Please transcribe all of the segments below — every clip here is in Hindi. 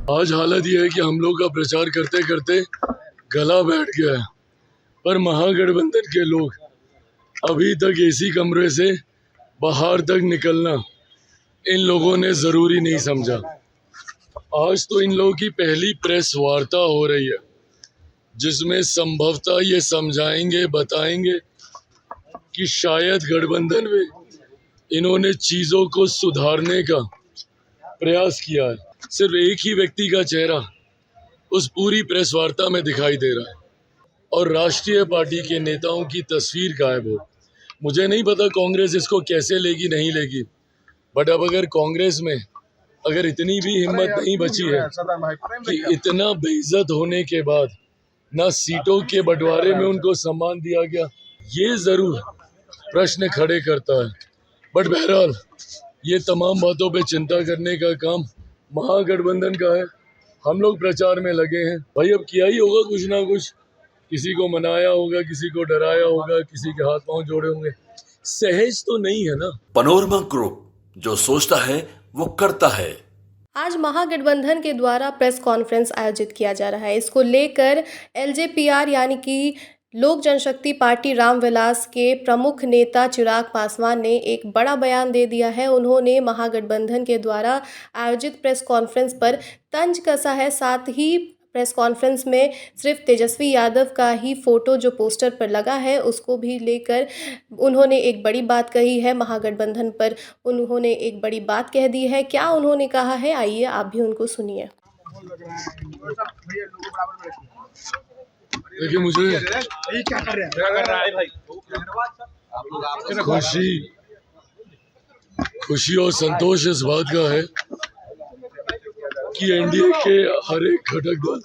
आज हालत यह है कि हम लोग का प्रचार करते करते गला बैठ गया है, पर महागठबंधन के लोग अभी तक एसी कमरे से बाहर तक निकलना इन लोगों ने ज़रूरी नहीं समझा। आज तो इन लोगों की पहली प्रेस वार्ता हो रही है, जिसमें संभवतः ये समझाएंगे, बताएंगे कि शायद गठबंधन में इन्होंने चीज़ों को सुधारने का प्रयास किया है। सिर्फ एक ही व्यक्ति का चेहरा उस पूरी प्रेस वार्ता में दिखाई दे रहा है और राष्ट्रीय पार्टी के नेताओं की तस्वीर गायब हो। मुझे नहीं पता कांग्रेस इसको कैसे लेगी, नहीं लेगी, बट अब अगर कांग्रेस में अगर इतनी भी हिम्मत नहीं बची है कि इतना बेइज्जत होने के बाद ना सीटों के बंटवारे में उनको सम्मान दिया गया, ये ज़रूर प्रश्न खड़े करता है। बट बहरहाल ये तमाम बातों पे चिंता करने का काम महागठबंधन का है। हम लोग प्रचार में लगे हैं। भाई अब किया ही होगा कुछ ना कुछ, किसी को मनाया होगा, किसी को डराया होगा, किसी के हाथ पांव जोड़े होंगे। सहज तो नहीं है ना। पनोरमा ग्रुप, जो सोचता है वो करता है। आज महागठबंधन के द्वारा प्रेस कॉन्फ्रेंस आयोजित किया जा रहा है। इसको लेकर एलजेपीआर यानी कि लोक जनशक्ति पार्टी रामविलास के प्रमुख नेता चिराग पासवान ने एक बड़ा बयान दे दिया है। उन्होंने महागठबंधन के द्वारा आयोजित प्रेस कॉन्फ्रेंस पर तंज कसा है। साथ ही प्रेस कॉन्फ्रेंस में सिर्फ तेजस्वी यादव का ही फोटो जो पोस्टर पर लगा है उसको भी लेकर उन्होंने एक बड़ी बात कही है। महागठबंधन पर उन्होंने एक बड़ी बात कह दी है। क्या उन्होंने कहा है, आइए आप भी उनको सुनिए। देखिए, मुझे खुशी और संतोष इस बात का है कि एनडीए के हर एक घटक दल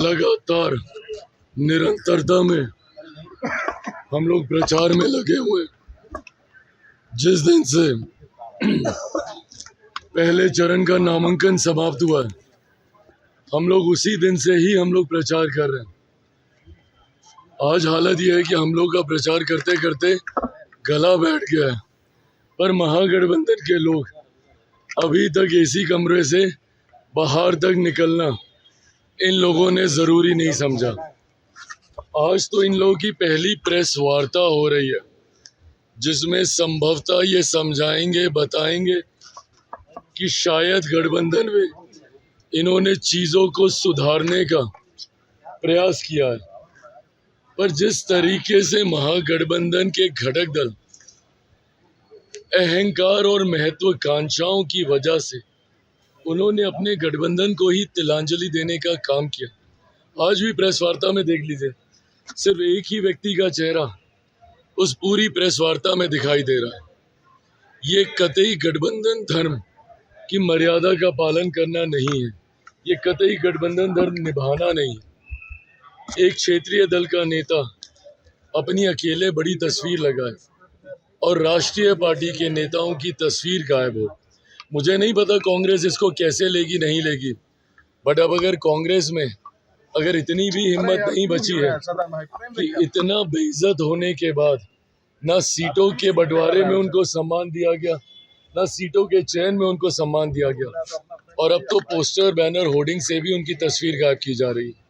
लगातार निरंतरता में हम लोग प्रचार में लगे हुए। जिस दिन से पहले चरण का नामांकन समाप्त हुआ है, हम लोग उसी दिन से ही हम लोग प्रचार कर रहे हैं। आज हालत यह है कि हम लोग का प्रचार करते करते गला बैठ गया है, पर महागठबंधन के लोग अभी तक एसी कमरे से बाहर तक निकलना इन लोगों ने ज़रूरी नहीं समझा। आज तो इन लोगों की पहली प्रेस वार्ता हो रही है, जिसमें संभवतः ये समझाएंगे, बताएंगे कि शायद गठबंधन में इन्होंने चीज़ों को सुधारने का प्रयास किया है। पर जिस तरीके से महागठबंधन के घटक दल अहंकार और महत्वाकांक्षाओं की वजह से उन्होंने अपने गठबंधन को ही तिलांजलि देने का काम किया। आज भी प्रेस वार्ता में देख लीजिए, सिर्फ एक ही व्यक्ति का चेहरा उस पूरी प्रेस वार्ता में दिखाई दे रहा है। ये कतई गठबंधन धर्म की मर्यादा का पालन करना नहीं है, ये कतई गठबंधन धर्म निभाना नहीं है। एक क्षेत्रीय दल का नेता अपनी अकेले बड़ी तस्वीर लगाए और राष्ट्रीय पार्टी के नेताओं की तस्वीर गायब हो। मुझे नहीं पता कांग्रेस इसको कैसे लेगी, नहीं लेगी, बट अब अगर कांग्रेस में अगर इतनी भी हिम्मत नहीं बची है कि इतना बेइज्जत होने के बाद ना सीटों के बंटवारे में उनको सम्मान दिया गया, ना सीटों के चयन में उनको सम्मान दिया गया, और अब तो पोस्टर, बैनर, होर्डिंग से भी उनकी तस्वीर गायब की जा रही है।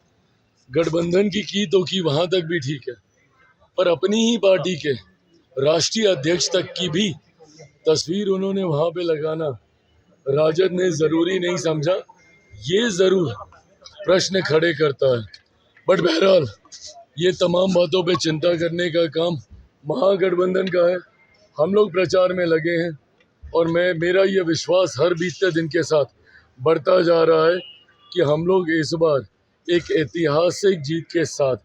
गठबंधन की तो की वहां तक भी ठीक है, पर अपनी ही पार्टी के राष्ट्रीय अध्यक्ष तक की भी तस्वीर उन्होंने वहां पे लगाना राजद ने ज़रूरी नहीं समझा। ये ज़रूर प्रश्न खड़े करता है। बट बहरहाल ये तमाम बातों पे चिंता करने का काम महागठबंधन का है। हम लोग प्रचार में लगे हैं और मेरा ये विश्वास हर बीतते दिन के साथ बढ़ता जा रहा है कि हम लोग इस बार एक ऐतिहासिक जीत के साथ,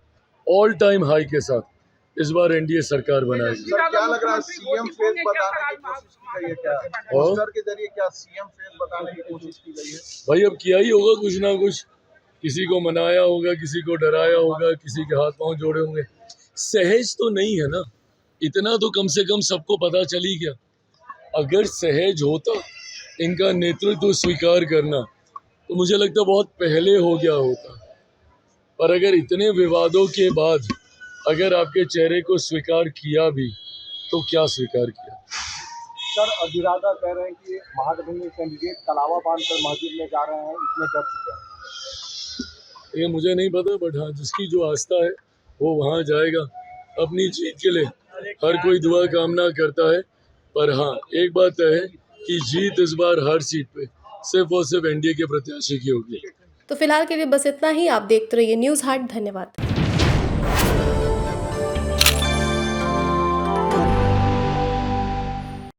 ऑल टाइम हाई के साथ इस बार एनडीए सरकार बनाएगी। क्या लग रहा है, सीएम फेस बताने की कोशिश की गई है क्या? पोस्टर के जरिए क्या सीएम फेस बताने की कोशिश की गई है? भाई अब किया ही होगा कुछ ना कुछ, किसी को मनाया होगा, किसी को डराया होगा, किसी के हाथ पांव जोड़े होंगे। सहज तो नहीं है ना, इतना तो कम से कम सबको पता चल ही गया। अगर सहज होता इनका नेतृत्व स्वीकार करना तो मुझे लगता बहुत पहले हो गया होता, पर अगर इतने विवादों के बाद अगर आपके चेहरे को स्वीकार किया भी तो क्या स्वीकार किया। सर अधिराजा कह रहे हैं कि महागठबंधन कैंडिडेट कलावा बांधकर मस्जिद में जा रहे हैं, इसमें डर चुके हैं। ये मुझे नहीं पता, बट हाँ जिसकी जो आस्था है वो वहाँ जाएगा। अपनी जीत के लिए हर कोई दुआ कामना करता है, पर हाँ एक बात तय है कि जीत इस बार हर सीट पे सिर्फ और सिर्फ एनडीए के प्रत्याशी की होगी। तो फिलहाल के लिए बस इतना ही। आप देखते रहिए न्यूज़ हाट। धन्यवाद।